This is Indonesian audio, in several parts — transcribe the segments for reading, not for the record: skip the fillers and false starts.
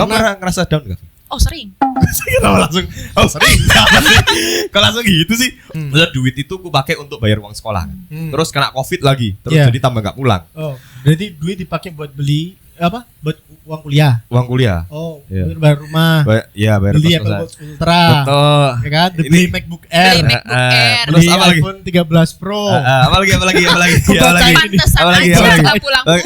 Kamu pernah ngerasa down gak? Oh sering. Kenapa langsung? Oh sering. Kalau langsung gitu sih. Udah duit itu aku pakai untuk bayar uang sekolah. Terus kena COVID lagi. Terus jadi tambah nggak pulang. Oh, berarti duit dipakai buat beli apa? Buat uang kuliah. Uang kuliah. Oh, Iya. bayar rumah. Iya bayar Beli kos-kosan. Apple Watch Ultra. Betul. Ya kan? Ini- Beli MacBook Air. Beli MacBook Air. Terus Beli apa lagi? iPhone 13 Pro. Apa lagi? Apa lagi? Apa lagi? Apa lagi? Pantesan Apa lagi? aja Apa lagi? nggak pulang-pulang.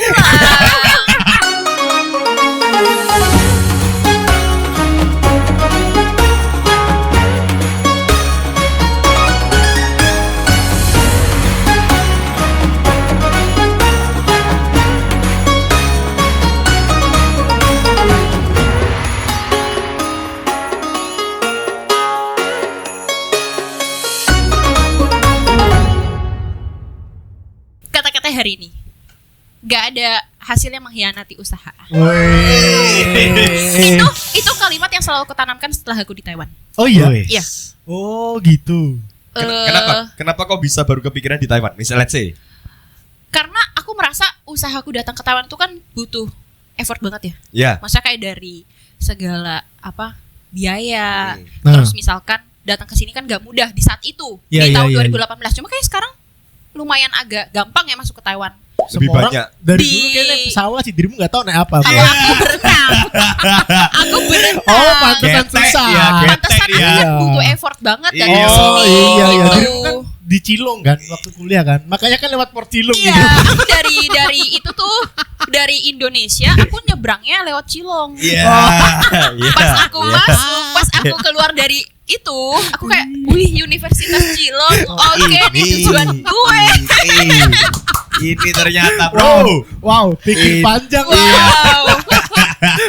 Kata-kata hari ini, nggak ada hasil yang mengkhianati usaha. Wih. Itu kalimat yang selalu kutanamkan setelah aku di Taiwan. Oh iya. Iya. Oh gitu. Kenapa kok bisa baru kepikiran di Taiwan? Misalnya let's say. Karena aku merasa usahaku datang ke Taiwan itu kan butuh effort banget ya. Ya. Maksudnya kayak dari segala biaya. Nah. Terus misalkan datang ke sini kan gak mudah di saat itu Iya, di iya, tahun iya. 2018. Cuma kayak sekarang lumayan agak gampang ya masuk ke Taiwan. Lebih Semua orang banyak. dari Di- dulu kayaknya naik pesawat sih, dirimu nggak tahu naik apa. Kalau aku berenang, aku berenang. Oh, pantesan Getek, susah. ya, getek. Pantesan Iya. aku butuh effort banget dari Iya. sini. Oh iya iya. gitu. Dirimu kan di Cilong kan waktu kuliah kan. Makanya kan lewat Port Cilong Iya, gitu. aku dari itu tuh dari Indonesia aku nyebrangnya lewat Cilong. Iya. Pas aku masuk, pas aku keluar dari itu, aku kayak, wih Universitas Cilong, oke ini tujuan gue. Ini ternyata Wow, bro. wow, pikir panjang. Wow,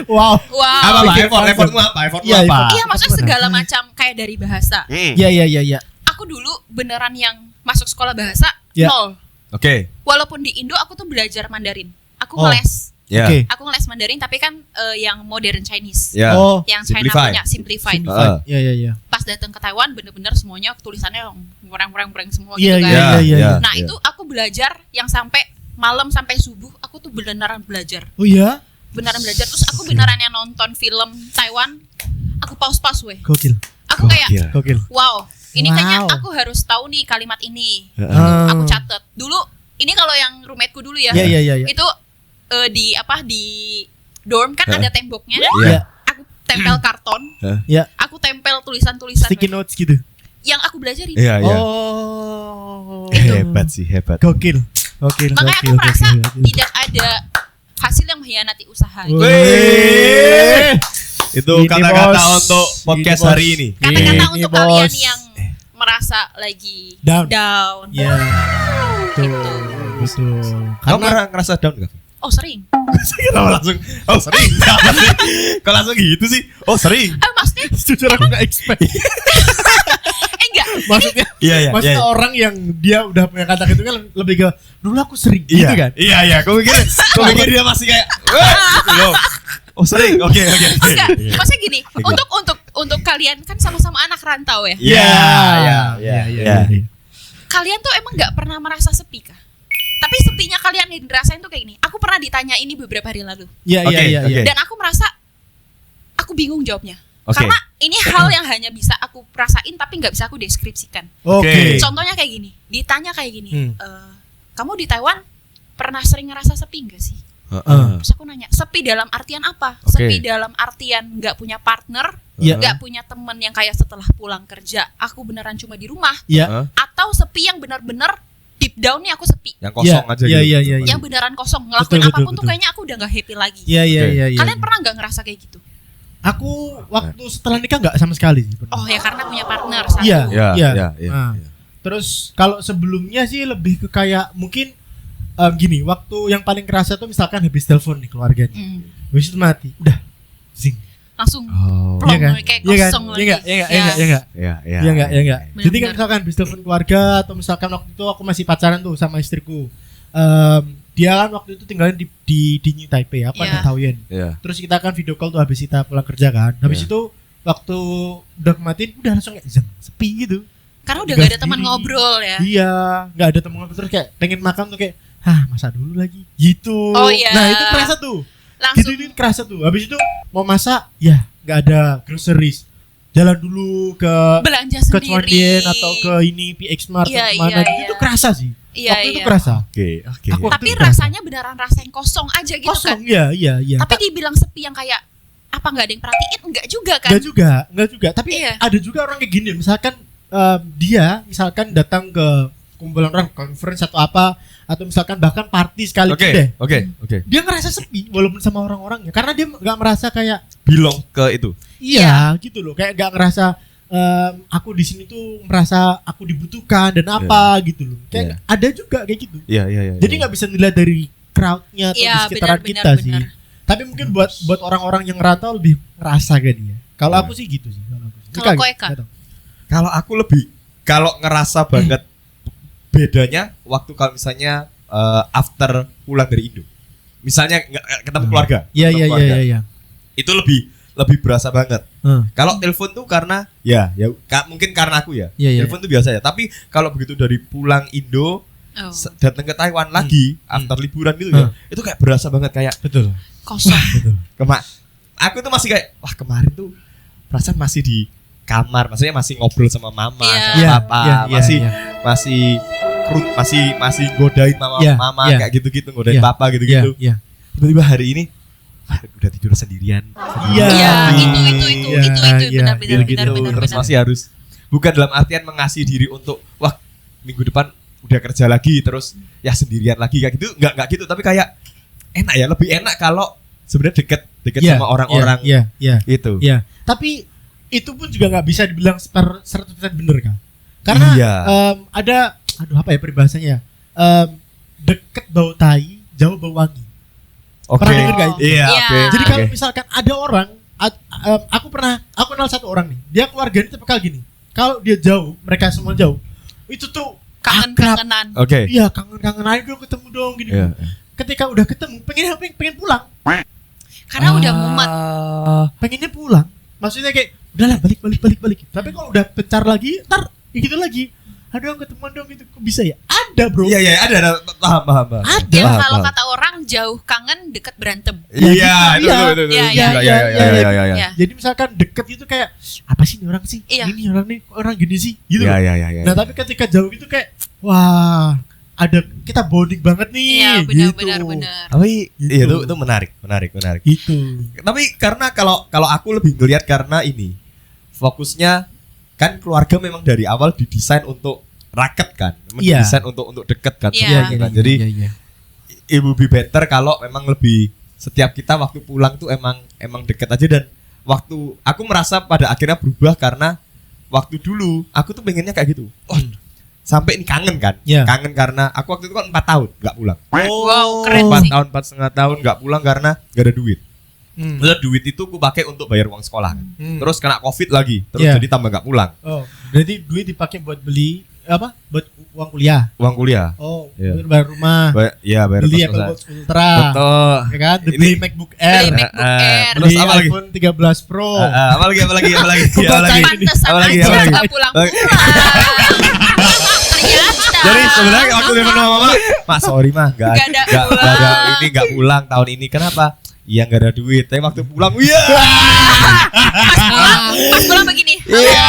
Wow. wow. Apa Pikir Effortmu apa? Effortmu Iya, apa? Iya, maksudnya segala macam kayak dari bahasa. Iya iya iya iya. Aku dulu beneran yang masuk sekolah bahasa Ya. nol. Oke. Walaupun di Indo aku tuh belajar Mandarin. Aku Oh. ngeles. Ya. Oke. Aku ngeles Mandarin tapi kan yang modern Chinese. Ya. Oh. Yang China Simplify. punya simplified. Iya iya iya. Pas datang ke Taiwan bener-bener semuanya tulisannya ngurang-ngurang semua Iya gitu kan. iya iya iya. Nah, itu aku belajar yang sampai malam sampai subuh aku tuh beneran belajar. Oh iya. Beneran belajar terus aku beneran yang nonton film Taiwan. Aku pause weh. Gokil. Aku kayak Gokil. wow, ini Wow. kayaknya aku harus tahu nih kalimat ini. Ah. Aku catet. Dulu ini kalau yang roommateku dulu ya. Iya iya iya iya. Itu di dorm kan ada temboknya. Iya. Aku tempel karton. Iya. Aku tempel tulisan-tulisan Sticky weh, notes gitu. yang aku belajarin. Iya, iya. Oh. Hebat sih, hebat. Gokil. Gokil. Makanya aku gokil, merasa gokil, gokil. tidak ada hasil yang mengkhianati usaha. Wih. Itu Ini, kata-kata Bos. untuk podcast Ini, Bos. hari ini. Kata-kata Ini, untuk Bos. kalian yang merasa lagi Down. down. Iya. Betul. Gitu. Betul. Kamu pernah ngerasa down gak? Oh sering. Kenapa langsung? Oh sering. Kalau langsung gitu sih? Oh sering. Maksudnya jujur aku nggak expect. enggak. Maksudnya Iya, maksudnya orang yang dia udah punya kata gitu kan lebih ke dulu aku sering Iya gitu kan. Iya, iya. Kau pikir dia masih kayak, wah, gitu loh. Oh sering. Oke. Enggak. Maksudnya gini, untuk kalian kan sama-sama anak rantau ya. Iya. Kalian tuh emang nggak pernah merasa sepi kah? Tapi sepinya kalian yang dirasain tuh kayak gini. Aku pernah ditanya ini beberapa hari lalu. Iya Oke, iya oke. iya. Dan aku merasa aku bingung jawabnya. Oke. Karena ini hal yang hanya bisa aku rasain tapi nggak bisa aku deskripsikan. Oke. Contohnya kayak gini, ditanya kayak gini, Hmm. kamu di Taiwan pernah sering ngerasa sepi nggak sih? Terus aku nanya, sepi dalam artian apa? Oke. Sepi dalam artian nggak punya partner, Iya. nggak punya temen yang kayak setelah pulang kerja aku beneran cuma di rumah, Iya. atau sepi yang benar-benar deep down nih aku sepi, Yang kosong aja Iya gitu. iya iya. yang beneran kosong, ngelakuin Betul, betul, apapun tuh betul. kayaknya aku udah nggak happy lagi. Iya iya Oke. iya iya. Kalian pernah nggak ngerasa kayak gitu? Aku waktu setelah nikah nggak sama sekali sih. pernah. Oh ya karena punya partner satu. Iya. Iya, Iya. iya. Nah, terus kalau sebelumnya sih lebih ke kayak mungkin gini, waktu yang paling kerasa tuh misalkan habis telepon nih keluarga nih. Hmm. Habis itu mati, udah zing. Langsung Oh. plong, Iya kan? kayak Iya kan? kosong Iya lagi. enggak? Iya enggak? Iya Ya. enggak? Iya enggak? Iya, Iya enggak? Iya enggak? Benar-benar. Jadi kan misalkan habis telepon keluarga atau misalkan waktu itu aku masih pacaran tuh sama istriku. Dia kan waktu itu tinggalnya di New Taipei, apa Iya. di Taoyuan. Iya. Terus kita kan video call tuh habis kita pulang kerja kan. Habis Iya. itu waktu udah kematin udah langsung kayak zeng, sepi gitu. Karena udah Gas gak ada teman diri. ngobrol ya. Iya, nggak ada teman ngobrol terus kayak pengen makan tuh kayak, masa dulu lagi gitu. Oh, iya. Nah itu terasa tuh. Langsung Gitu kerasa tuh. Habis itu mau masak, ya nggak ada groceries. Jalan dulu ke belanja ke sendiri. Cuandien atau ke ini PX Mart Iya, atau kemana iya, gitu. iya. Itu kerasa sih. Iya, Waktu itu iya. kerasa. Oke. Aku waktu Tapi itu kerasa. rasanya beneran rasa yang kosong aja gitu Kosong, kan. iya. Tapi dibilang sepi yang kayak apa nggak ada yang perhatiin? Enggak juga kan? Enggak juga. Tapi Iya. ada juga orang kayak gini. Misalkan dia misalkan datang ke kumpulan orang conference atau apa, atau misalkan bahkan party sekali deh. Oke. Dia ngerasa sepi walaupun sama orang-orangnya karena dia nggak merasa kayak Belong ke itu. iya gitu loh, kayak nggak ngerasa aku di sini tuh merasa aku dibutuhkan dan apa gitu loh. Kayak ada juga kayak gitu. Iya. Jadi nggak bisa dilihat dari crowdnya atau Iya, di sekitaran benar, kita benar, sih. benar. Tapi mungkin buat orang-orang yang ngerantau lebih ngerasa kan dia. Kalau Iya. aku sih gitu sih. Kalau kau, Eka? Kalau aku lebih kalau ngerasa banget bedanya waktu kalau misalnya after pulang dari Indo. Misalnya ketemu keluarga. Iya ketemu iya keluarga. iya. Itu lebih berasa banget. Kalau telepon tuh karena mungkin karena aku ya. Iya, iya. Telepon tuh biasa ya. Tapi kalau begitu dari pulang Indo Oh, datang ke Taiwan lagi after liburan gitu ya. Itu kayak berasa banget kayak Betul. kosong. Betul. aku tuh masih kayak wah kemarin tuh perasaan masih di kamar, maksudnya masih ngobrol sama mama, Iya. sama Iya, papa, iya, masih godain mama Iya, mama iya. kayak gitu-gitu, godain Iya, papa gitu-gitu. Iya. Tiba-tiba hari ini wah, udah tidur sendirian. Iya. Iya, Iya, itu iya, benar-benar Gitu-gitu. benar. Terus masih harus bukan dalam artian mengasih diri untuk wah minggu depan udah kerja lagi terus ya sendirian lagi kayak gitu, enggak gitu, tapi kayak enak ya, lebih enak kalau sebenarnya deket Iya, sama orang-orang Iya. itu. Iya. Tapi itu pun juga nggak bisa dibilang 100% bener kan? Karena Iya. ada apa ya peribahasanya? Deket bau tai, jauh bau wangi. Oke. Pernah denger nggak itu? Iya, Iya. oke. Jadi kalau Oke. misalkan ada orang, aku kenal satu orang nih, dia keluarganya tipikal gini. Kalau dia jauh, mereka semua jauh, itu tuh akrab. Kangen-kangenan. Oke. Iya, kangen-kangen aja dong, ketemu dong gini. Iya. Ketika udah ketemu, pengen pulang, Karena udah mumet. pengennya pulang. Maksudnya kayak udahlah balik. Tapi kalau udah pecar lagi, ntar ya gitu lagi. Aduh ketemuan dong gitu, kok bisa ya? Ada bro. Iya, ada paham. Ada. Yang Paham, kalau paham. kata orang jauh kangen deket berantem. Iya, gitu, itu. Iya, Iya. Ya. Jadi misalkan deket itu kayak apa sih ini orang sih? Iya. Ini orang nih orang gini sih, gitu. loh. Iya. Nah tapi ketika jauh itu kayak wah ada kita bonding banget nih. Iya, gitu. benar. Tapi Gitu. iya itu menarik. Itu. Tapi karena kalau aku lebih ngelihat karena ini fokusnya kan keluarga memang dari awal didesain untuk raket kan, Iya. didesain untuk deket kan. Iya. semua kan. Jadi it will be better kalau memang lebih setiap kita waktu pulang tuh emang deket aja. Dan waktu aku merasa pada akhirnya berubah karena waktu dulu aku tuh pengennya kayak gitu. Oh, sampai ini kangen kan? Iya. Kangen karena aku waktu itu kan 4 tahun nggak pulang. Wow, keren 4 sih. tahun, 4,5 tahun nggak pulang karena nggak ada duit. Hmm. Maksudnya duit itu aku pakai untuk bayar uang sekolah kan. Hmm. Terus kena covid lagi, terus Iya. jadi tambah nggak pulang. Oh, berarti duit dipakai buat beli apa? Buat uang kuliah. Uang kuliah. Oh, Iya. buat bayar rumah. Bayar Beli kos-kosan. Apple Watch Ultra. Betul. Ya kan? Ini- Beli MacBook Air. Beli MacBook Air. Terus Beli apa lagi? iPhone 13 Pro. Apa lagi? Apa lagi? Pantesan Apa lagi? aja Apa lagi? nggak pulang-pulang. Ternyata. Jadi sebenarnya waktu telepon sama mama, Mak sorry mah nggak Nggak ada nggak pulang. ada ini nggak pulang tahun ini. Kenapa? Iya nggak ada duit. Tapi waktu pulang, iya. Pas pulang begini. Iya.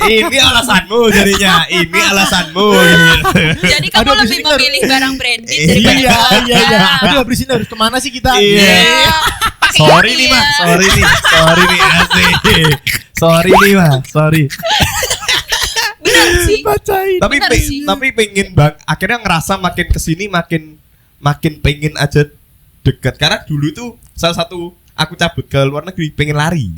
Ini alasanmu jadinya. Ini alasanmu. Jadi kamu Aduh, lebih abis ini memilih barang branded Iya, daripada Iya. keluarga. Aduh, habis ini harus kemana sih kita? Iya. Pakai Sorry ini nih ya. mah, sorry nih asik. Sorry nih mah, sorry. Benar sih. Bacain. Tapi Benar sih. tapi pengen akhirnya ngerasa makin kesini makin pengen aja deket. Karena dulu itu salah satu aku cabut ke luar negeri pengen lari.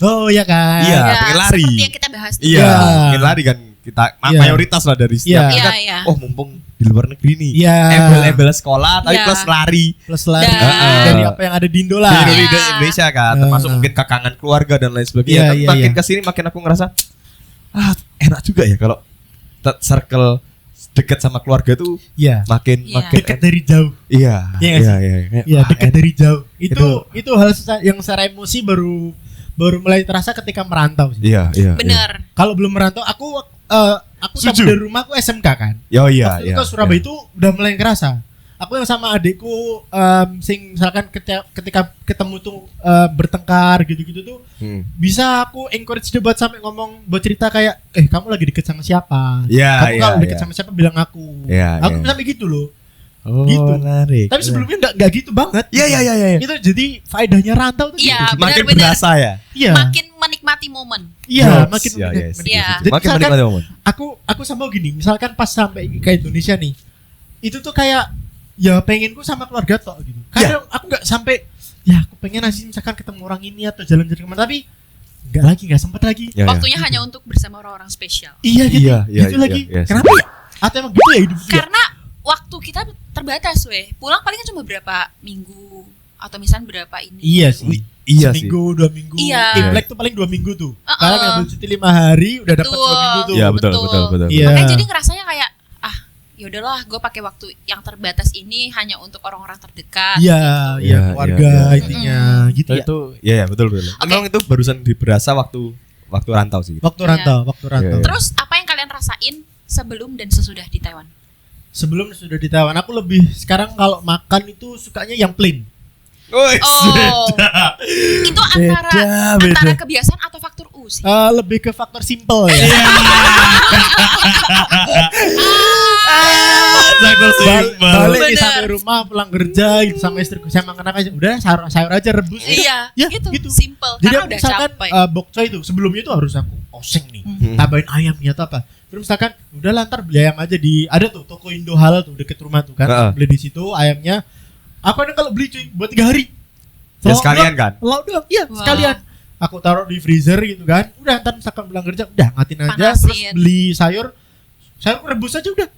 Oh iya kan. Iya. Ya, pengen lari. Seperti yang kita bahas. Iya, Iya. pengen lari kan kita Iya. mayoritas lah dari setiap Iya. kan. Iya. Oh mumpung di luar negeri nih. Iya. Embel-embel sekolah tapi Iya. plus lari. Plus lari Dan- dari apa yang ada di Indo lah. Di Iya. Indonesia kan, termasuk mungkin kekangan keluarga dan lain sebagainya. Iya, Tapi iya, makin iya. kesini makin aku ngerasa enak juga ya kalau circle dekat sama keluarga tuh Iya. makin Iya. enak. Dekat dari jauh. Iya, Iya nggak sih? Iya, Wah, dekat dari jauh. Itu- Itu hal yang secara emosi baru mulai terasa ketika merantau sih. Iya, iya. Benar. Kalau belum merantau, aku Setuju. cabut dari rumah aku SMK kan. Oh iya, Waktu itu iya. ke Surabaya itu udah mulai kerasa. aku yang sama adikku sing misalkan ketika ketemu tuh bertengkar gitu-gitu tuh bisa aku encourage dia buat sampai ngomong buat cerita kayak kamu lagi deket sama siapa? Iya, Kamu kalau deket sama siapa bilang aku. Iya, Aku iya. sampai gitu loh. Oh, Gitu. menarik. Tapi sebelumnya enggak gitu banget. Iya. Itu jadi faedahnya rantau tuh Iya, gitu. Makin benar-benar. berasa ya. Iya. Makin menikmati momen. Iya, Yes, makin ya, menikmati. yes. Iya. Jadi Makin misalkan menikmati momen. aku sama gini, misalkan pas sampai ke Indonesia nih, itu tuh kayak ya pengenku sama keluarga tok gitu. Kadang aku nggak sampai ya aku pengen nasi misalkan ketemu orang ini atau jalan-jalan kemana tapi nggak sempat lagi. Ya, ya. Waktunya hanya untuk bersama orang-orang spesial. Iya gitu, Iya, iya, gitu iya, lagi. iya, Kenapa ya? Atau emang gitu ya hidup dia? Karena waktu kita terbatas, weh. Pulang paling cuma berapa minggu atau misalnya berapa ini. Iya sih. Iya sih. Seminggu, 2 minggu. Iya. Imlek tuh paling 2 minggu tuh. Uh-uh. Kalau ngambil cuti 5 hari udah dapat 2 minggu tuh. Iya, betul. Iya. Makanya jadi ngerasanya kayak ya udahlah, gue pakai waktu yang terbatas ini hanya untuk orang-orang terdekat. Iya, gitu. iya, Iya, keluarga iya, intinya gitu ya. Itu ya betul. Emang itu barusan berasa waktu rantau sih. Waktu rantau. Iya. Terus apa yang kalian rasain sebelum dan sesudah di Taiwan? Sebelum sudah di Taiwan aku lebih sekarang kalau makan itu sukanya yang plain. Oh, itu antara kebiasaan atau faktor U sih? Lebih ke faktor simple ya. Balik nih Bener. sampai rumah pulang kerja gitu sama istriku saya makan apa aja udah sayur aja rebus. Iya, Ya, gitu. gitu. Simple. Jadi Karena aku udah misalkan capek. bokcoy itu sebelumnya itu harus aku oseng nih, tambahin ayamnya atau apa. Terus misalkan udah lantar beli ayam aja di ada tuh toko Indo halal tuh deket rumah tuh kan. Heeh. Beli di situ ayamnya. Apa nih kalau beli cuy buat 3 hari? Ya sekalian kan? Lauk doang, iya Wah. sekalian. Aku taruh di freezer gitu kan. Udah ntar misalkan pulang kerja udah ngatin aja. Panasin. Terus beli sayur rebus aja udah.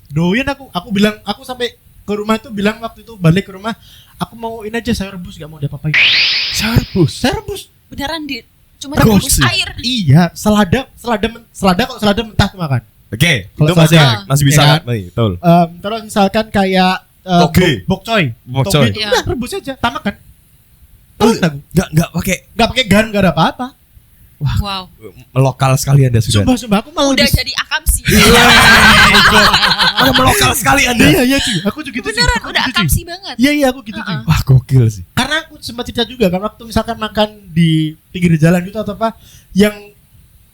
Doyan aku bilang aku sampai ke rumah itu bilang waktu itu balik ke rumah aku mau ini aja sayur rebus gak mau diapa-apain. Sayur rebus. Beneran cuma Rebus rebus sih. air. Iya, selada kalau selada mentah aku makan. Oke, Kalau itu masih selada, masih bisa ya kan? kan? Betul. Terus misalkan kayak Toge. bokcoy. Bokcoy. Toge itu Iya. udah rebus aja, tamak kan? Terus aku Enggak pakai nggak pakai garam nggak ada apa-apa. Wow. lokal sekali Anda sudah. Sumpah aku malah Udah lebih- jadi akamsi. Ada melokal sekali Anda. Iya cuy, aku juga gitu cuy. Beneran Aku udah gitu, cuy. akamsi banget. Iya aku gitu cuy. Wah, gokil sih. Karena aku sempat cerita juga kan waktu misalkan makan di pinggir jalan gitu atau apa yang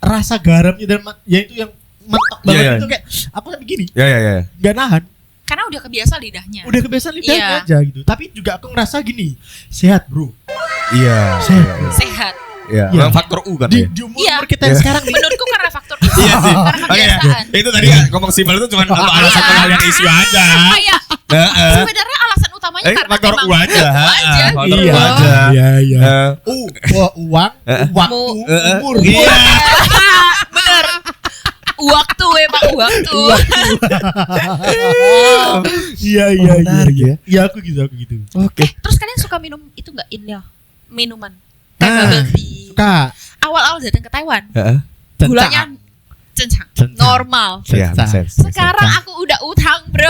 rasa garamnya dan ya itu yang mentok banget Iya, iya. itu kayak aku sampai gini Ya. nggak nahan. Karena udah kebiasa lidahnya. Udah kebiasaan lidahnya Iya. aja gitu. Tapi juga aku ngerasa gini sehat bro. Iya. Sehat. Iya. Iya. Memang faktor U kan ya. Di umur Iya. kita yang sekarang nih. Menurutku karena faktor itu. Iya sih. Karena Oke, kebiasaan. itu tadi kan ngomong simpel itu cuma untuk alasan Iya. pengalian isu aja. Kayak Heeh. sebenarnya alasan utamanya karena Faktor emang U aja. U aja. Faktor U Iya. aja. Iya. Uang, waktu, Heeh. umur. Iya. Bener. Waktu Pak, waktu. Iya. menarik ya. Iya aku gitu. Oke. Terus kalian suka minum itu enggak India? Minuman. Kayak Ah, bubble tea. Suka. Awal-awal datang ke Taiwan, Heeh. gulanya cencang, Cencang. normal. Iya, Cencang. make sense. Sekarang aku udah utang, bro.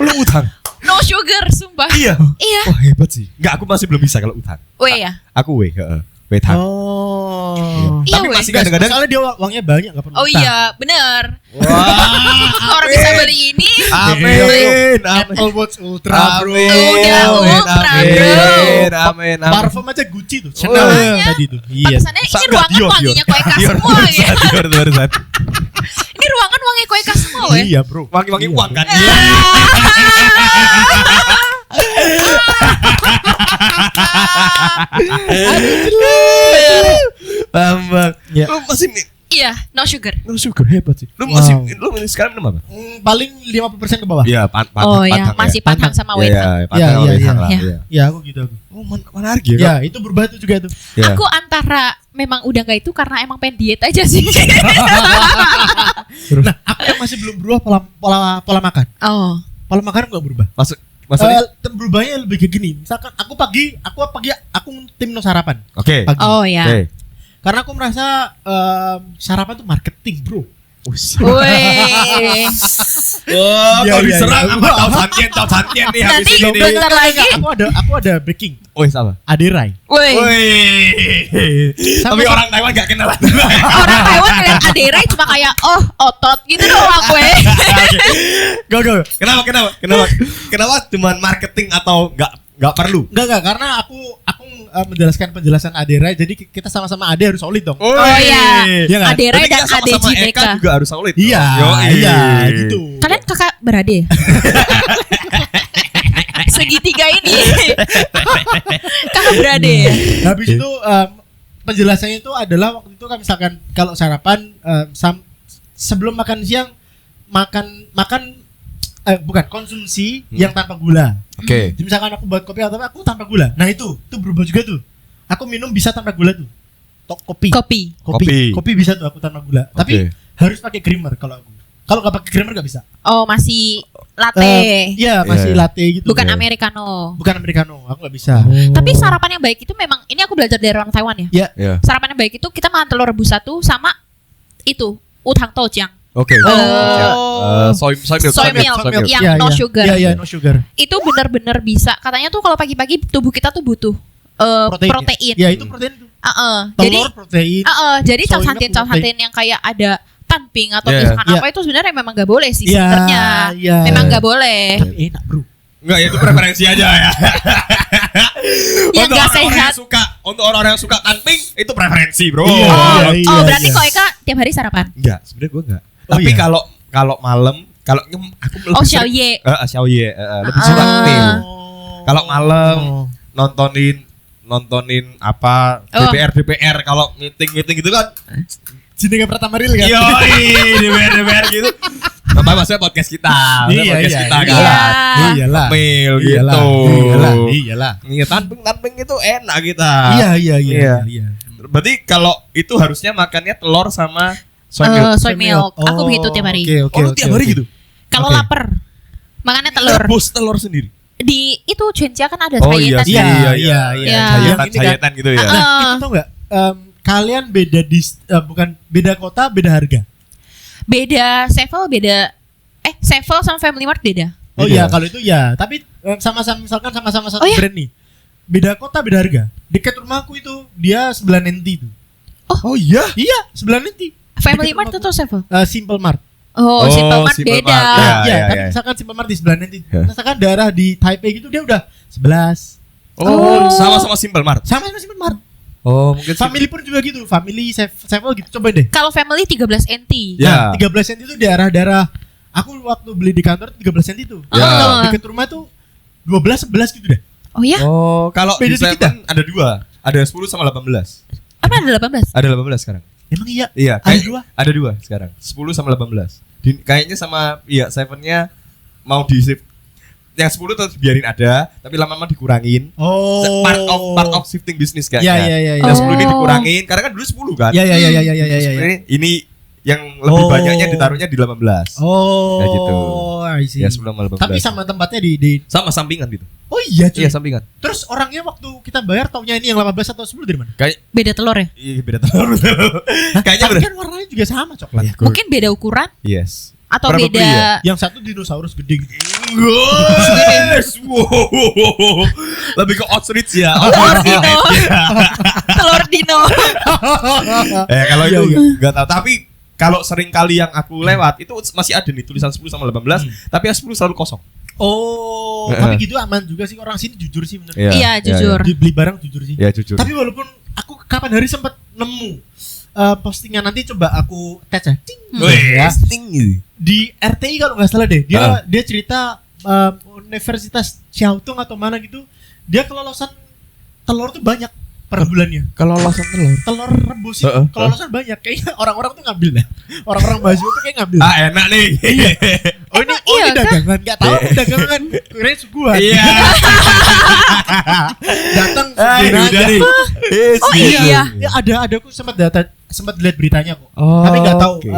Lu utang. No sugar, sumpah. Iya. Iya. Wah, hebat sih. Enggak, aku masih belum bisa kalau utang. Weh ya. Aku heeh. Wetang. Oh. Iya, Tapi weh. masih kadang-kadang Soalnya dia uangnya banyak nggak perlu Oh utang. iya, bener. Wah. Orang bisa beli ini. Amin. Apple Watch Ultra bro. Udah ultra, bro. Amin. Parfum aja Gucci tuh. Chanel Makanya. tadi tuh. Iya. Pantesannya ini ruangan wanginya Koeka semua ya. Dior. Ini ruangan wangi Koeka semua weh. Iya bro. Wangi-wangi Iya. uang kan. Bambang. Iya. Lu masih Iya, no sugar. no sugar hebat sih. Lu Wow. masih lu sekarang minum apa? Paling 50% ke bawah. Iya, Oh ya, masih pantang sama weh. Iya, Iya, iya, iya. lah. Iya. Iya. Iya aku gitu aku. Oh, menarik ya. Ya itu berubah tuh juga tuh. Iya. Aku antara memang udah nggak itu karena emang pengen diet aja sih. Nah aku yang masih belum berubah pola makan. Oh. Pola makan nggak berubah. Maksudnya? Berubahnya lebih ke gini. Misalkan aku pagi aku tim no sarapan Oke. pagi. Oh ya. Oke. Karena aku merasa sarapan tuh marketing bro. Wih. Oh, Iya, kau iya, diserang iya. sama Tau Santian nih habis Nanti ini. bentar lagi. Aku ada breaking. Wih, sama. Aderai. Wih. Wih. Sama- Tapi orang Taiwan gak kenal. Orang Taiwan ngeliat Aderai cuma kayak otot gitu doang gue. Go. Kenapa cuman marketing atau nggak perlu? Enggak karena aku menjelaskan penjelasan Aderai, jadi kita sama-sama Ade harus solid dong. Oh iya. Iya kan? Aderai Berarti dan kita sama-sama Ade Eka Jineka. juga harus solid. Iya, dong. Yoi. iya gitu. Kalian kakak berade ya? Segitiga ini. Kakak berade ya? Habis itu penjelasannya itu adalah waktu itu kan misalkan kalau sarapan sebelum makan siang bukan konsumsi yang tanpa gula. Oke. Jadi misalkan aku buat kopi atau apa, aku tanpa gula. Nah itu berubah juga tuh. Aku minum bisa tanpa gula tuh. Kopi. Kopi bisa tuh aku tanpa gula. Tapi harus pakai creamer kalau aku. Kalau nggak pakai creamer nggak bisa. Oh masih latte. Iya masih Iya. latte gitu. Bukan Iya. americano. Bukan americano. Aku nggak bisa. Tapi sarapan yang baik itu memang ini aku belajar dari orang Taiwan ya. Ya. Ya. Sarapan yang baik itu kita makan telur rebus 1 sama itu utang tojiang. Oke. Soy milk. Yang no sugar. Iya no sugar. Itu benar-benar bisa. Katanya tuh kalau pagi-pagi tubuh kita tuh butuh protein. Ya itu protein tuh. Jadi Telur protein. jadi Soy milk calsantin yang kayak ada tanping atau Yeah. misalkan Yeah. apa itu sebenarnya memang gak boleh sih Iya, sebenarnya. iya. Memang gak boleh. Enak bro. Enggak, itu preferensi aja ya. Yang Untuk gak orang-orang sehat. yang suka, untuk orang-orang yang suka tanping itu preferensi, Bro. Iya, Oh, berarti iya. kok Eka tiap hari sarapan? Enggak, sebenarnya gue enggak. Oh, Tapi iya. kalau malam, kalau aku lebih Oh, sering- xiaoye. Xiaoye, lebih suka meal. Kalau malam Oh. nontonin apa Oh. DPR kalau meeting gitu kan. Jenenge pertama real kan? Yoi, DPR gitu. Apa maksudnya podcast kita? Maksudnya Iya, podcast iya, kita iya. kan. Iyalah. Mail Iyalah, gitu. Iyalah. Iya, tanping itu enak kita. Iya. Berarti kalau itu harusnya makannya telur sama soy milk. Soy milk. Aku begitu tiap hari. Oke. Oh, lu tiap hari gitu? Kalau Oke. lapar, makannya telur. Rebus telur sendiri. Di itu Chencia kan ada Oh iya, sayetan. Iya. Iya. Yang ini kan- Jayetan gitu ya. Ah. Nah, itu tau nggak? Kalian beda bukan beda kota, beda harga. Beda Sevel beda. Sevel sama Family Mart beda. Oh Beda. iya, kalau itu ya. Tapi sama-sama misalkan sama-sama satu Oh, iya? brand nih. Beda kota, beda harga. Dekat rumahku itu dia 9 NT itu. Oh iya. Iya, 9 NT. Family Dekat Mart rumahku. atau Sevel? Simple Mart. Oh, Simple Mart Simple beda. Mart, Iya, iya, tapi iya. misalkan Simple Mart di 9 NT. Ya. Misalkan daerah di Taipei gitu dia udah 11. Oh. Sama-sama Simple Mart. Sama Simple Mart. Oh, mungkin Family pun juga gitu. Family Sevel gitu. Coba deh. Kalau family 13 NT. Ya. Nah, 13 cm itu daerah-daerah aku waktu beli di kantor 13 cm itu. Ya. Tapi kalau dekat rumah tuh 12 11 gitu deh. Oh ya? Oh, kalau di Beda dikit Seven ada 2. Ada 10 sama 18. Apa ada 18? Ada 18 sekarang. Emang iya? Iya, Ada dua? Ada 2 sekarang. 10 sama 18. Kayaknya sama Seven-nya mau di shift. Yang 10 terus biarin ada, tapi lama-lama dikurangin. Oh. Part of shifting business kayaknya. Iya. Yang 10 ini Oh. dikurangin karena kan dulu 10 kan. Ya. Ini yang lebih Oh. banyaknya ditaruhnya di 18. Oh. Kayak gitu. I see. Ya 10 sama 18. Tapi sama tempatnya di sama sampingan gitu. Oh iya, cuy. Iya, sampingan. Terus orangnya waktu kita bayar taunya ini yang 18 atau 10 dari mana? Kayak Beda telur ya? iya beda telur. Kayaknya Tapi bener. kan warnanya juga sama coklat. Iya, gua- Mungkin beda ukuran Yes. atau Probably beda ya. Yang satu dinosaurus gede gitu. Yes. Wow. Lebih ke outreach ya. telur dino. Telur dino. Kalau Iya, itu iya. enggak tahu, tapi kalau sering kali yang aku lewat itu masih ada nih tulisan 10 sama 18, tapi yang 10 selalu kosong. Oh, tapi gitu aman juga sih orang sini jujur sih bener. Iya, jujur. Beli barang jujur sih. Ya jujur. Tapi walaupun aku kapan hari sempat nemu postingan, nanti coba aku tag ya. Ting. Wih, Ya. sting gitu. Di RTI kalau nggak salah deh, dia cerita Universitas Xiaotung atau mana gitu, dia kelolosan telur tuh banyak per bulannya. Kalau langsung Telur rebus itu Heeh, kelolosan banyak. Kayaknya orang-orang tuh ngambil dah. Orang-orang mahasiswa tuh kayak ngambil. Ah, enak nih. Oh ini, Emang iya ini dagangan, nggak tahu dagangan. Kirain suguhan. Iya. Datang Ah, suguhin udah aja. nih. Oh iya. Ya ada aku sempat lihat beritanya kok. Oh, Tapi nggak tahu. oke.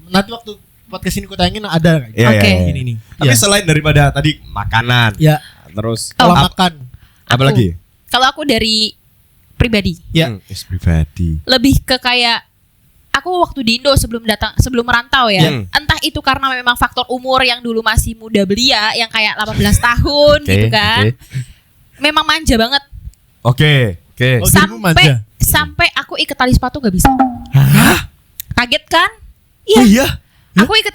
Nanti waktu podcast ini kutayangin ada kayak Iya, Oke. iya, iya. ini nih. Tapi Ya. selain daripada tadi makanan, Ya, terus kalau apa makan. lagi? Kalau aku dari pribadi Ya. Pribadi. lebih ke kayak aku waktu di Indo sebelum merantau ya. Entah itu karena memang faktor umur yang dulu masih muda belia yang kayak 18 tahun gitu kan. Memang manja banget. Oke. Oh, dirimu manja? Sampai aku ikat tali sepatu gak bisa. Hah? Kaget kan? Iya. Oh iya. Aku ikat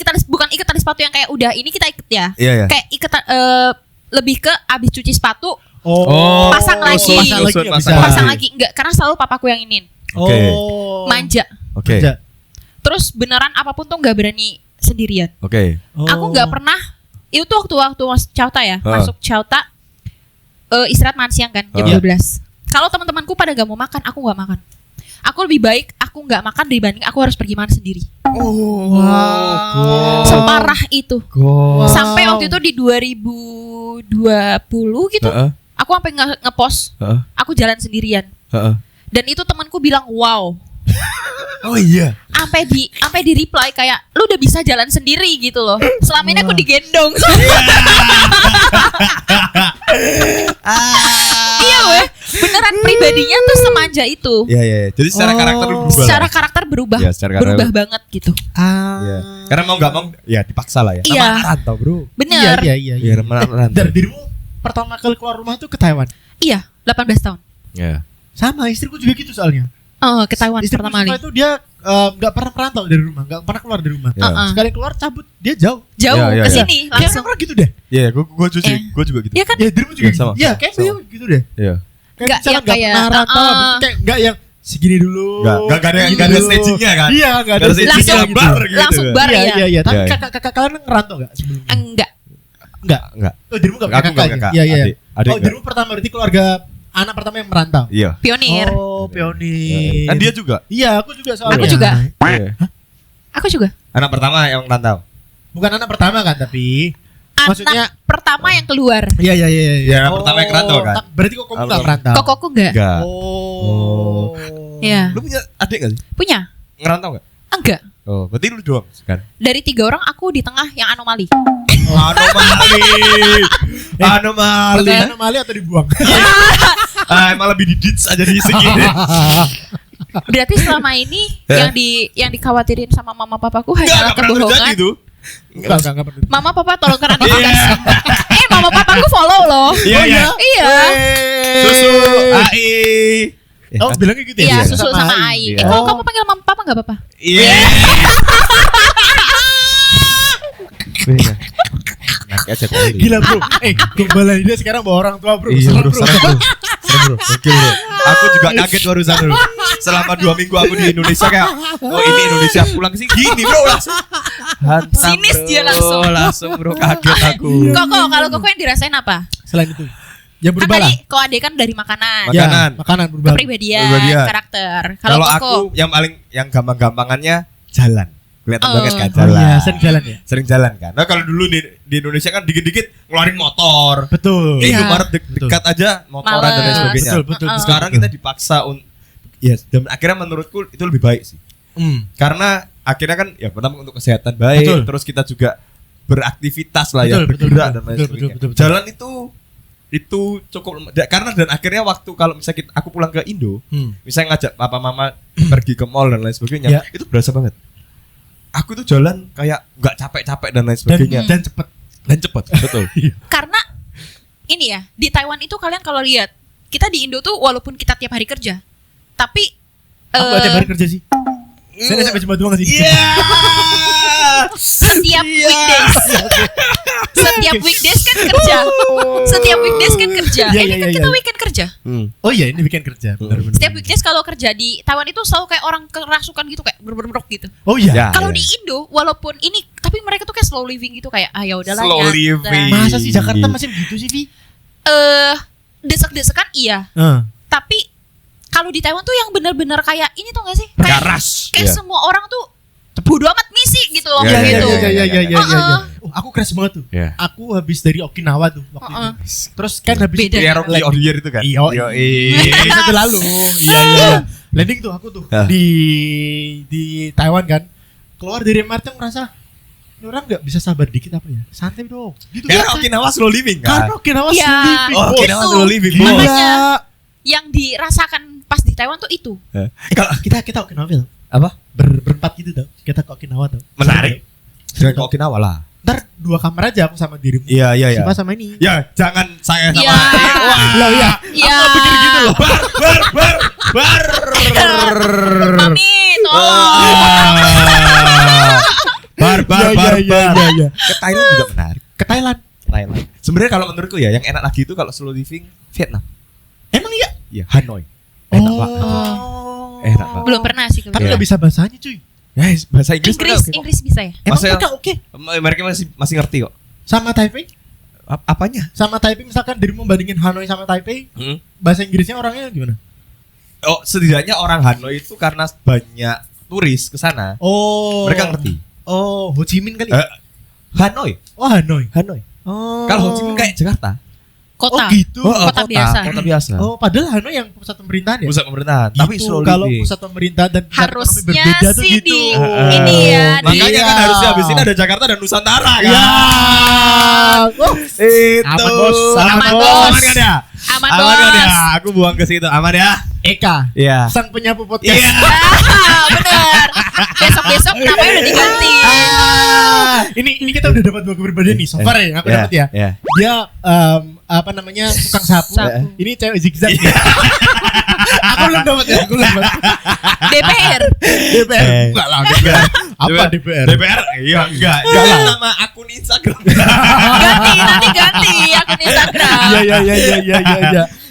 tali, bukan ikat tali sepatu yang kayak udah ini kita ikat ya. Iya. Kayak ikat lebih ke abis cuci sepatu Oh, pasang lagi. Pasang lagi enggak karena selalu papaku yang inin. Oke. Manja. Oke. Terus beneran apapun tuh nggak berani sendirian. Oke. Aku nggak pernah. Itu tuh waktu masuk Chauta ya, masuk Chauta istirahat makan siang kan jam 12. Kalau teman-temanku pada nggak mau makan, aku nggak makan. Aku lebih baik aku nggak makan dibanding aku harus pergi makan sendiri. Separah itu. Sampai waktu itu di 2020 gitu, aku sampai ngepost, aku jalan sendirian. Dan itu temanku bilang wow. Oh iya. Sampai di reply kayak lu udah bisa jalan sendiri gitu loh. Selama ini aku digendong. Iya weh, beneran pribadinya tuh semanja itu. Iya. Jadi secara karakter lu berubah. Secara karakter berubah. Ya, secara karakter berubah banget gitu. Iya. Karena mau nggak mau ya dipaksa lah ya. Iya. Namanya rantau, Bro. Bener. Iya. Rantau. Dari dirimu pertama kali keluar rumah tuh ke Taiwan? Iya, 18 tahun. Iya. Sama, istriku juga gitu soalnya. Oh, ke Taiwan Istriku pertama kali. itu dia nggak pernah merantau dari rumah, nggak pernah keluar dari rumah. Sekali keluar cabut, dia jauh. Jauh Iya, ke sini langsung. Kayak gitu deh. Iya, gue juga gitu. Iya kan? Ya dirimu juga Iya, gitu. sama. Iya, kayak dia gitu deh. Iya. Nggak yang nggak kayak, pernah rantau, habis itu kayak nggak yang segini dulu. Nggak ada stagingnya kan? Iya, nggak ada stagingnya Langsung bar gitu. langsung bar ya. Iya. Tapi Iya. kakak kalian ngerantau nggak sebelumnya? Enggak. Enggak. Oh, dirimu nggak punya Aku nggak kakak? kakak. Iya. Adik Oh, dirimu pertama berarti keluarga anak pertama yang merantau. Iya. Pionir. Oh, pionir. Kan dia juga. Iya, aku juga soalnya. Aku juga. Iya. Aku juga. Anak pertama yang rantau. Bukan anak pertama kan, tapi maksudnya Anak pertama yang keluar. Iya. Iya, anak pertama yang ngerantau kan? Berarti kok kamu nggak merantau? Kokoku enggak. Enggak. Oh. Iya. Lu punya adik nggak sih? Punya? Ngerantau nggak? Enggak. Oh, berarti lu doang kan? Dari 3 orang aku di tengah yang anomali. Anomali. Anomali atau dibuang? Emang lebih didits aja di segini. Berarti selama ini yang dikhawatirin sama mama papaku hanyalah kebohongan. Itu. Enggak pernah. Mama papa tolong klarifikasi. Mama papaku follow loh. Iya. Susu AI. Oh, bilangnya gitu ya? Iya, susu sama Ai. Iya. Kalau kamu panggil mama papa enggak apa-apa? Iya. Nanti aja kali. Gila bro. Gembala dia sekarang bawa orang tua bro. Iya Serem, bro, serem bro. Oke bro. Aku juga kaget barusan bro. Selama 2 minggu aku di Indonesia kayak, oh ini Indonesia pulang sih gini bro langsung. Hantam, Sinis bro. dia langsung. bro kaget aku. Kalau koko yang dirasain apa? Selain itu. Yang Kan berubah lah. tadi kok adek kan dari makanan, Makanan. Makanan berubah. kepribadian, Kepribadian. karakter. Kalau Kalau aku koko yang gampang-gampangannya jalan. Kelihatan banget kan Oh jalan. iya, sering jalan ya. Sering jalan kan. Nah kalau dulu di Indonesia kan dikit-dikit ngeluarin motor. Betul. Iya. Indomaret dekat aja motoran dan lain Males. sebagainya. Betul. Sekarang kita dipaksa ya dan akhirnya menurutku itu lebih baik sih. Karena akhirnya kan ya pertama untuk kesehatan baik, Betul. terus kita juga beraktivitas lah ya, Betul, bergerak dan lain betul, sebagainya. betul. Jalan itu cukup karena dan akhirnya waktu kalau misalnya aku pulang ke Indo, misalnya ngajak papa mama pergi ke mall dan lain sebagainya, Ya. itu berasa banget. Aku tuh jalan kayak nggak capek-capek dan lain sebagainya. Dan cepet. Betul. karena ini ya di Taiwan itu kalian kalau lihat kita di Indo tuh walaupun kita tiap hari kerja, tapi Aku tiap hari kerja sih. Saya sampai Jumat doang sih. setiap weekdays, setiap weekdays kan kerja, setiap weekdays kan kerja. Iya, Ini iya, kan iya, kita iya. weekend kerja. Oh iya, ini weekend kerja. Benar-benar. Setiap weekdays kalau kerja di Taiwan itu selalu kayak orang kerasukan gitu kayak berberok gitu. Oh iya. Ya. Kalau di Indo walaupun ini tapi mereka tuh kayak slow living gitu kayak ya udahlah Slow ya. living. Masa sih Jakarta masih begitu sih, Vi? Desek-desekan iya, tapi kalau di Taiwan tuh yang bener-bener kayak ini tuh gak sih? Kayak Iya. semua orang tuh bodo amat misi gitu loh Iya, gitu. Iya. Oh, aku crash banget tuh. Iya. Aku habis dari Okinawa tuh waktu itu. Terus kan habis Beda. itu Kayak Rocky of the Year itu kan? Iya. Satu lalu. Iya. Landing tuh aku tuh Hah. di Taiwan kan. Keluar dari MRT ngerasa ini orang nggak bisa sabar dikit apa ya? Santai dong. Gitu Karena Okinawa slow living kan? Karena Okinawa Iya. slow living. Oh, bos. Okinawa Itu. slow living. Makanya. Gila. Yang dirasakan pas di Taiwan tuh itu. Kalau kita Okinawa Phil. Apa? Berempat gitu tau. Kita ke Okinawa tau. Menarik. Jangan ke Okinawa lah. Ntar 2 kamar aja aku sama dirimu. Iya. Siva sama ini. Ya, jangan saya sama. Iya. Loh ya. Iya. Aku pikir gitu loh. Bar. Mami, tolong. Bar. Iya. Ke Thailand juga menarik. Ke Thailand. Sebenarnya kalau menurutku ya, yang enak lagi itu kalau solo living Vietnam. Emang iya? Iya, Hanoi. Enak banget. Enak banget. Belum pernah sih Tapi kebetulan. nggak bisa bahasanya cuy. Guys, bahasa Inggris Inggris bisa ya? Emang Maksudnya- mereka oke. Mereka masih ngerti kok. Sama Taipei? Apanya? Sama Taipei misalkan dirimu bandingin Hanoi sama Taipei, bahasa Inggrisnya orangnya gimana? Oh, setidaknya orang Hanoi itu karena banyak turis ke sana. Oh. Mereka ngerti. Oh, Ho Chi Minh kali. Hanoi. Oh, Hanoi. Oh. Kalau Ho Chi Minh kayak Jakarta. Kota. Oh, gitu. Kota biasa. Kota biasa. Oh, padahal Hanoi yang pusat pemerintahan ya? Pusat pemerintahan. Gitu, Tapi solo kalau living. pusat pemerintahan dan pusat ekonomi Harusnya berbeda tuh sih gitu. di ini ya. Makanya di- kan harusnya habis ini ada Jakarta dan Nusantara kan. Ya. Oh. Itu. Aman, Bos. Aman, Bos. Aman kan ya? Aman, Aman kan ya? Bos. Aku buang ke situ. Aman ya? Eka, Iya. sang penyapu podcast. Iya. Bener. Besok-besok namanya udah diganti. Ini kita udah dapat 2 kepribadian nih. So far ya, aku Iya, dapat ya. iya. Dia apa namanya tukang sapu. Sapu. Ini cewek zigzag. Aku belum dapat ya. Aku belum dapat. DPR. DPR. Enggak lah. DPR. Apa DPR? DPR? Iya, enggak. Enggak lah. Nama akun Instagram. Nanti ganti akun Instagram.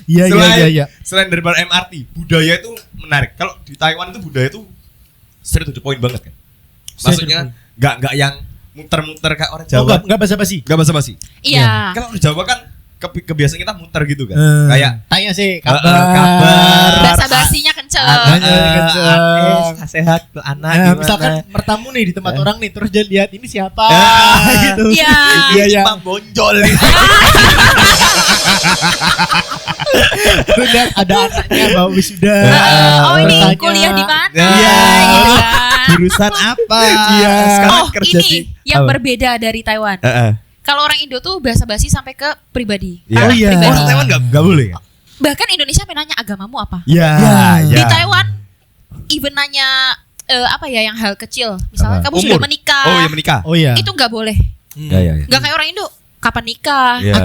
Iya. Selain daripada MRT, budaya itu menarik. Kalau di Taiwan itu budaya itu straight to the point banget kan. Maksudnya enggak yang muter-muter kayak orang Oh, Jawa. enggak basa-basi. Enggak basa-basi. Iya. Kalau di Jawa kan kebiasaan kita muter gitu kan. Eh, Kayak tanya sih kabar. Bahasa basinya kenceng. Sehat tuh anak Nah, gimana? misalkan bertamu nih di tempat orang nih, terus dia lihat ini siapa gitu. Iya. Iya. Bang bonjol nih. Terus lihat ada anaknya bawa wisuda. Oh ini Bertanya. kuliah di mana? Iya. Gitu kan. Jurusan apa? Iya. Sekarang Oh kerja ini di yang apa? berbeda dari Taiwan. Kalau orang Indo tuh bahasa basi sampai ke pribadi. Iya. Oh, iya. Pribadi. Orang Taiwan enggak boleh ya? Bahkan Indonesia nanya agamamu apa. Iya. Iya. Di Taiwan even nanya apa ya yang hal kecil. Misalnya Apa? kamu sudah Umur. menikah. Oh, ya menikah. Oh iya. Itu nggak boleh. Iya. Nggak kayak orang Indo. Kapan nikah? Iya.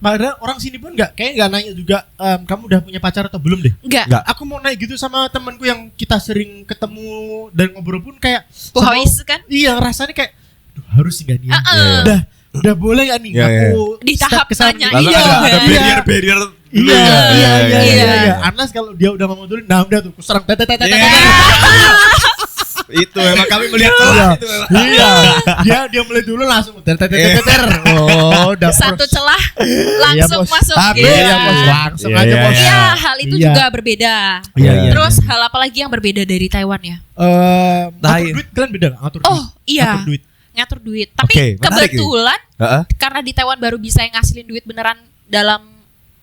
Padahal orang sini pun kayak nggak nanya juga kamu udah punya pacar atau belum deh. Nggak. Nggak. Aku mau naik gitu sama temanku yang kita sering ketemu dan ngobrol pun kayak Wahais kan? Iya rasanya kayak "Duh, harus nggak nih? Ya? Heeh. Udah boleh nggak nih? Iya, iya. Aku Di step tahap kesana. nanya, Lalu iya. ada Iya. barrier dulu Iya, ya. iya. Unless kalau dia udah ngomong dulu, nah udah tuh kuserang tetet. Iya. Itu memang kami melihat celah itu memang. Iya. Dia mulai dulu langsung tetet. Oh, udah Satu pros. celah langsung Bos. masuk. Tapi Iya. Iya, Bos. Langsung Iya, aja, iya, Bos. Iya, hal itu Iya. juga berbeda. Iya. Terus hal apa lagi yang berbeda dari Taiwan ya? Ngatur duit kalian beda nggak? Ngatur duit. Oh iya, Ngatur duit. ngatur duit. Tapi Oke, menarik kebetulan Heeh. karena di Taiwan baru bisa ngasilin duit beneran dalam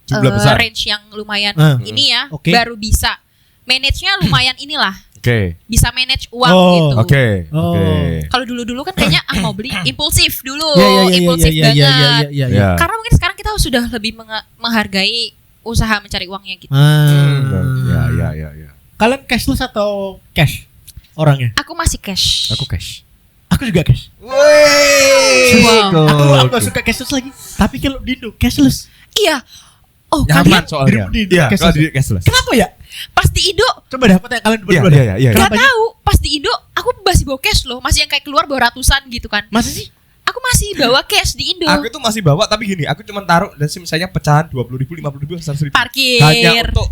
Jumlah besar. range yang lumayan Hmm. ini ya, Oke. baru bisa manage-nya lumayan inilah, Oke. bisa manage uang Oh, gitu. Oke. Oh. Oke. Kalau dulu kan kayaknya mau beli impulsif dulu, Iya, impulsif banget. iya. Karena mungkin sekarang kita sudah lebih menghargai usaha mencari uangnya gitu. Ya. Kalian cashless atau cash orangnya? Aku masih cash. Aku cash. Aku juga cash. Wow. Aku gak suka cashless lagi. Tapi kalau di Indo cashless. Iya. Oh, Nyaman kalian soalnya. dirimu di Iya, cashless. kalau di cashless. Kenapa ya? pas di Indo Coba dapat yang kalian berdua. Iya. gak Kenapa sih? tahu, pas di Indo aku masih bawa cash loh, masih yang kayak keluar bawa ratusan gitu kan. Masa sih? Aku masih bawa cash di Indo. Aku itu masih bawa tapi gini, aku cuma taruh dan misalnya pecahan 20.000, 50.000, 100.000. Parkir. Hanya untuk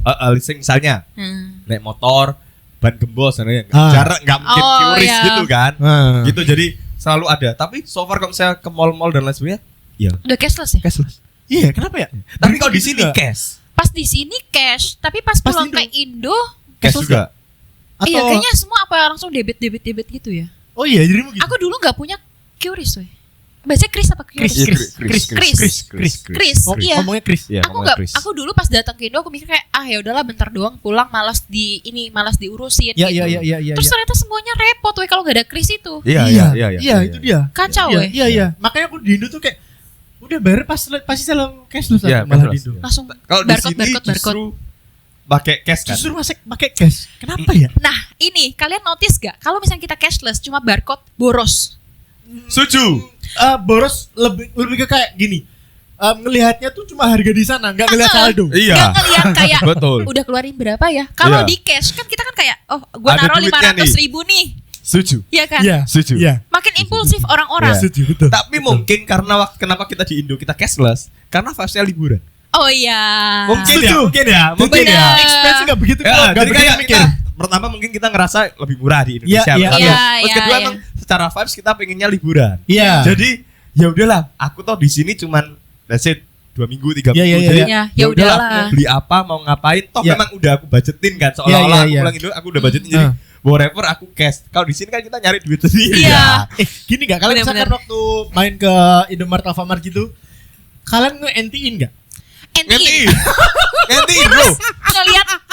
misalnya Hmm. naik motor, ban gembos, Ah. jarak nggak mungkin Oh, curious iya. gitu kan. Hmm. Gitu jadi selalu ada. Tapi so far kalau misalnya ke mall-mall dan lain sebagainya, ya Udah cashless ya? cashless. Iya, kenapa ya? Tapi kalau di sini juga. cash, Pas di sini cash, tapi pas Pas pulang di ke Indo, cash juga. iya kayaknya semua apa langsung debit gitu ya. Oh iya, dirimu gitu. Aku dulu nggak punya QRIS, weh. Bacanya Kris apa Chris, QRIS? Kris. Iya. Ngomongnya Chris. Iya, Aku nggak, aku dulu pas datang ke Indo aku mikir kayak ya udahlah bentar doang pulang, malas diurusin Iya, gitu. iya. Terus ternyata semuanya repot weh kalau nggak ada Kris itu. Iya, itu dia. Kacau weh. Iya. Makanya aku di Indo tuh kayak udah bayar pasti selalu cashless Iya, aku malah di cashless, Indo. iya. Langsung Kalau di barcode, sini barcode. justru pakai cash kan. Justru masih pakai cash. Kenapa ya? Nah, ini kalian notice gak? Kalau misalnya kita cashless cuma barcode boros. Setuju. Boros lebih ke kayak gini. Ngelihatnya tuh cuma harga di sana, nggak ngelihat saldo. Iya. Gak ngeliat kayak Betul. udah keluarin berapa ya. Kalau Iya. di cash kan kita kan kayak oh gua Ada naruh duitnya 500.000 nih. Setuju. Iya kan? Iya, Setuju. Iya. Makin impulsif orang-orang. Iya. Setuju, betul. Tapi mungkin karena kenapa kita di Indo kita cashless? Karena vibes-nya liburan. Oh iya. Mungkin Setuju. ya, mungkin ya, mungkin Bener. ya. Expense nggak begitu Ya, nggak jadi begitu kayak mikir. kita pertama mungkin kita ngerasa lebih murah di Indonesia. Iya, pertama. iya. Terus Iya, kedua iya. emang secara vibes kita pengennya liburan. Iya. Jadi ya udahlah, aku tuh di sini cuman let's say 2 minggu 3 Iya, minggu. iya, Jadi iya. ya Ya udahlah udahlah. mau beli apa mau ngapain toh Iya. memang udah aku budgetin kan seolah-olah Iya, iya, aku iya. pulang Indo aku udah budgetin jadi whatever aku cash. Kalau di sini kan kita nyari duit sendiri. Iya. Gini nggak? Kalian Bener-bener. misalkan waktu main ke Indomaret Alfamart gitu, kalian nge-NT-in nggak? Entiin. Nanti bro.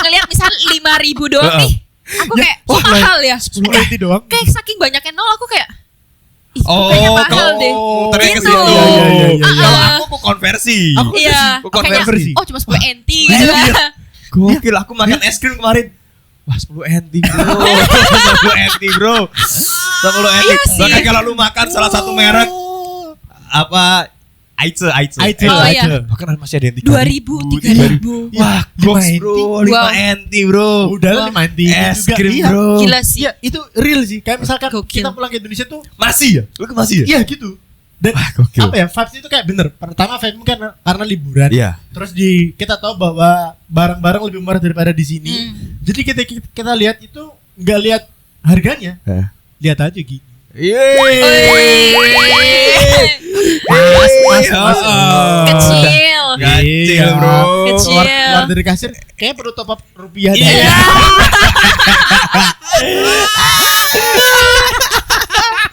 ngelihat misal 5.000 doang Heeh. nih. Aku Ya, kayak wah, mahal ya. 10 NT doang. Kayak saking banyaknya nol aku kayak ih, Oh, kayaknya mahal deh. ternyata ke Gitu. situ. Iya, iya, iya, iya. Kalau aku mau konversi. Aku Iya. Aku Kayaknya, konversi. oh cuma 10 NT gitu. Gokil, aku makan es krim kemarin. Wah 10 NT bro. 10 NT bro. 10 NT. Iya sih. Bahkan kalau lu makan salah satu merek apa Aice. Oh, iya. Bahkan masih ada yang 2.000, 3.000. Wah, Lima goks NT. bro, 5 Wow. NT bro. Udah lah 5 NT Es juga. krim Iya. bro. Gila sih. Iya, itu real sih. Kayak misalkan Gokil. kita pulang ke Indonesia tuh, Masih ya? Lu ke masih ya? iya gitu. Dan Wah, gokil. apa ya, vibes itu kayak bener. Pertama vibes kan karena liburan. Iya. Terus kita tahu bahwa barang-barang lebih murah daripada di sini. Jadi kita lihat itu nggak lihat harganya, lihat aja gitu. Kecil. Kecil bro. Kecil. Keluar dari kasir, kayaknya perlu top up rupiah. dah. Iya.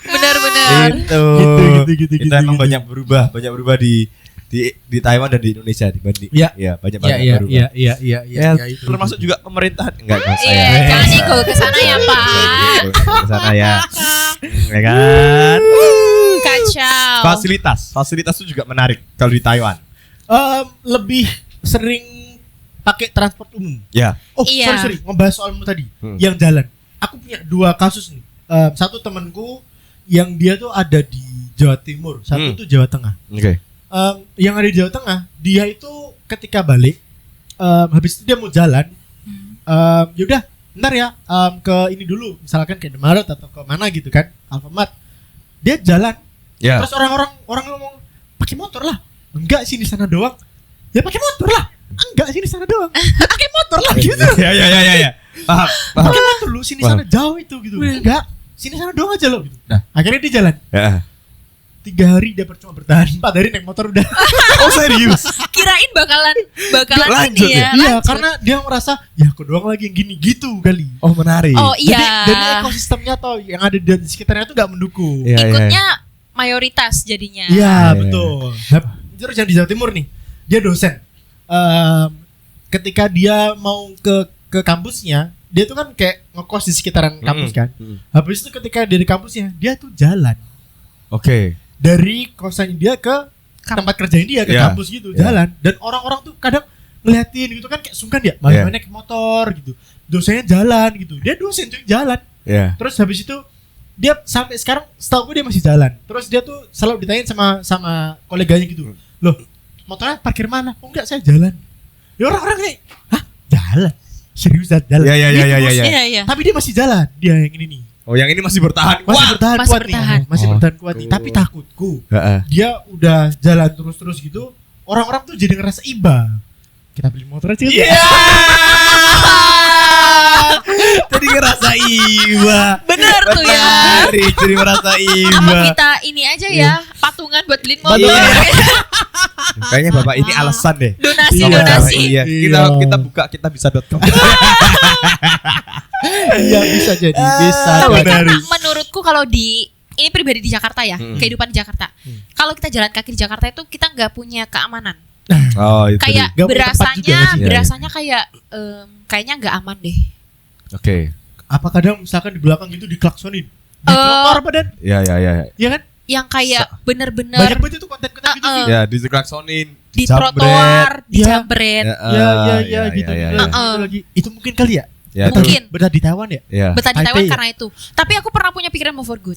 Benar-benar. Itu. Gitu, Kita emang gitu. banyak berubah di Taiwan dan di Indonesia dibanding. Iya. Iya, banyak Iya, banget iya, berubah. iya, iya, iya, Ya, iya, itu. termasuk juga pemerintahan enggak Iya, jangan ego ke sana ya, Pak. Ke sana ya. Ya kan? Kacau. Fasilitas itu juga menarik kalau di Taiwan. Lebih sering pakai transport umum. Ya. Oh, Iya. sorry, ngebahas soalmu tadi, Hmm. yang jalan. Aku punya 2 kasus nih. Satu temanku yang dia tuh ada di Jawa Timur, satu tuh Jawa Tengah. Oke. Yang ada di Jawa Tengah, dia itu ketika balik, habis itu dia mau jalan, yaudah, bentar ya, ke ini dulu, misalkan ke Indomaret atau ke mana gitu kan, Alfamart. Dia jalan, Ya. terus orang ngomong, pakai motor lah. Enggak sih di sana doang. Ya pakai motor lah. Enggak sih di sana doang. Ya pakai motor lah gitu. Ya. Paham. Pakai motor lu sini sana jauh itu gitu. Enggak, sini sana doang aja lo gitu. Nah. Akhirnya dia jalan. Ya. 3 hari dia cuma bertahan, 4 hari naik motor udah. Oh, serius? Kirain bakalan Lanjut ini ya. Iya, lanjut. karena dia merasa ya aku doang lagi yang gini gitu kali. Oh, menarik. Oh Jadi iya. dari ekosistemnya atau yang ada di sekitarnya itu nggak mendukung. Iya, iya. Ikutnya mayoritas jadinya. Iya, Iya. betul. Terus yang di Jawa Timur nih, dia dosen. Ketika dia mau ke kampusnya, dia tuh kan kayak ngekos di sekitaran kampus kan. Habis itu ketika dia di kampusnya, dia tuh jalan Oke. dari kosan dia ke tempat kerjanya dia ke Iya. kampus gitu, Iya. jalan. Dan orang-orang tuh kadang ngeliatin gitu kan kayak sungkan ya, malah naik motor gitu. Dosennya jalan gitu. Dia dosen cuy jalan. Ya. Terus habis itu dia sampai sekarang setahu gue dia masih jalan. Terus dia tuh selalu ditanyain sama koleganya gitu. Loh, motornya parkir mana? Oh enggak, saya jalan. Ya orang-orang kayak, hah? Jalan? Seriusan jalan? Ya. Iya, iya. Tapi dia masih jalan. Dia yang ini nih. Oh, yang ini masih bertahan. Masih bertahan masih kuat bertahan. nih. Masih Oh. bertahan kuat nih. Tapi takutku, dia udah jalan terus-terus gitu, orang-orang tuh jadi ngerasa iba. Kita beli motor aja. Iya. Jadi ngerasa iba. Bener tuh ya. Menarik, jadi merasa Apa iba. kita ini aja ya, patungan buat beliin motor. Iya. Kayaknya Bapak ini alasan deh. Donasi, Iya. donasi. Iya. Kita buka kita bisa.com. Iya, bisa jadi. Bisa. Tapi jadi. karena menurutku kalau di ini pribadi di Jakarta ya, kehidupan di Jakarta. Kalau kita jalan kaki di Jakarta itu kita nggak punya keamanan. Oh, itu. Kayak Nggak punya tempat juga nggak sih? berasanya kayak kayaknya nggak aman deh. Oke. Apa kadang misalkan di belakang gitu diklaksonin. Di Eh. trotoar apa dan? Ya. Iya kan? yang kayak banyak bener-bener banget itu konten-konten gitu sih. Ya, diklaksonin, di dijambret. trotoar, Ya. dijambret. Ya gitu. ya. Lagi. Itu mungkin kali ya. Ya, itu- Mungkin Betah di Taiwan ya? Ya. betah di Taipei Taiwan ya? karena itu. Tapi aku pernah punya pikiran mau for good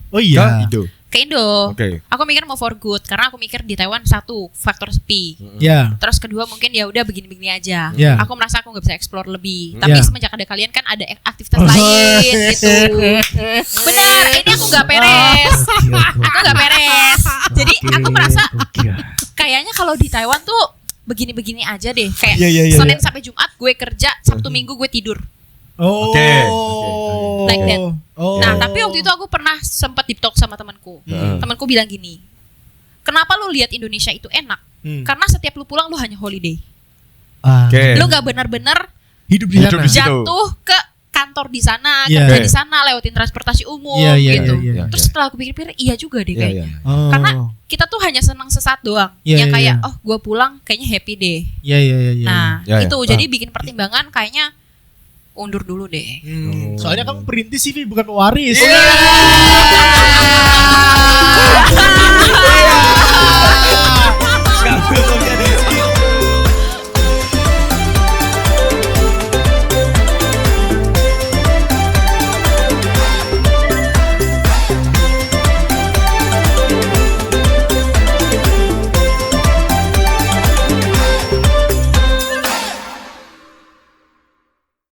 Oh Ke iya. Indo. ke Indo. Oke. Aku mikir mau for good karena aku mikir di Taiwan satu faktor sepi. Ya. Terus kedua mungkin ya udah begini-begini aja. Ya. Aku merasa aku nggak bisa explore lebih. Tapi Ya. semenjak ada kalian kan ada aktivitas lain gitu. Benar, ini aku nggak beres. Aku nggak beres. Jadi aku merasa kayaknya kalau di Taiwan tuh begini-begini aja deh. Kayak Iya. Senin sampai Jumat gue kerja, Sabtu Minggu gue tidur. Oh. Oke. Like that. Oh. Nah, tapi waktu itu aku pernah sempat deep talk sama temanku. Temanku bilang gini, kenapa lu lihat Indonesia itu enak? Karena setiap lu pulang lu hanya holiday. Oke. Lu nggak benar-benar Hidup di Hidup sana. di situ. jatuh ke kantor di sana, Iya. kerja di sana, lewatin transportasi umum gitu. Iya. Terus setelah aku pikir-pikir, iya juga deh Iya, kayaknya. iya. Oh. Karena kita tuh hanya senang sesaat doang. Iya, yang iya, kayak, iya. oh gue pulang kayaknya happy deh. Iya. Nah, Iya, iya. itu jadi bikin pertimbangan kayaknya undur dulu deh. Soalnya kamu perintis sih, Vi, bukan pewaris. Iya.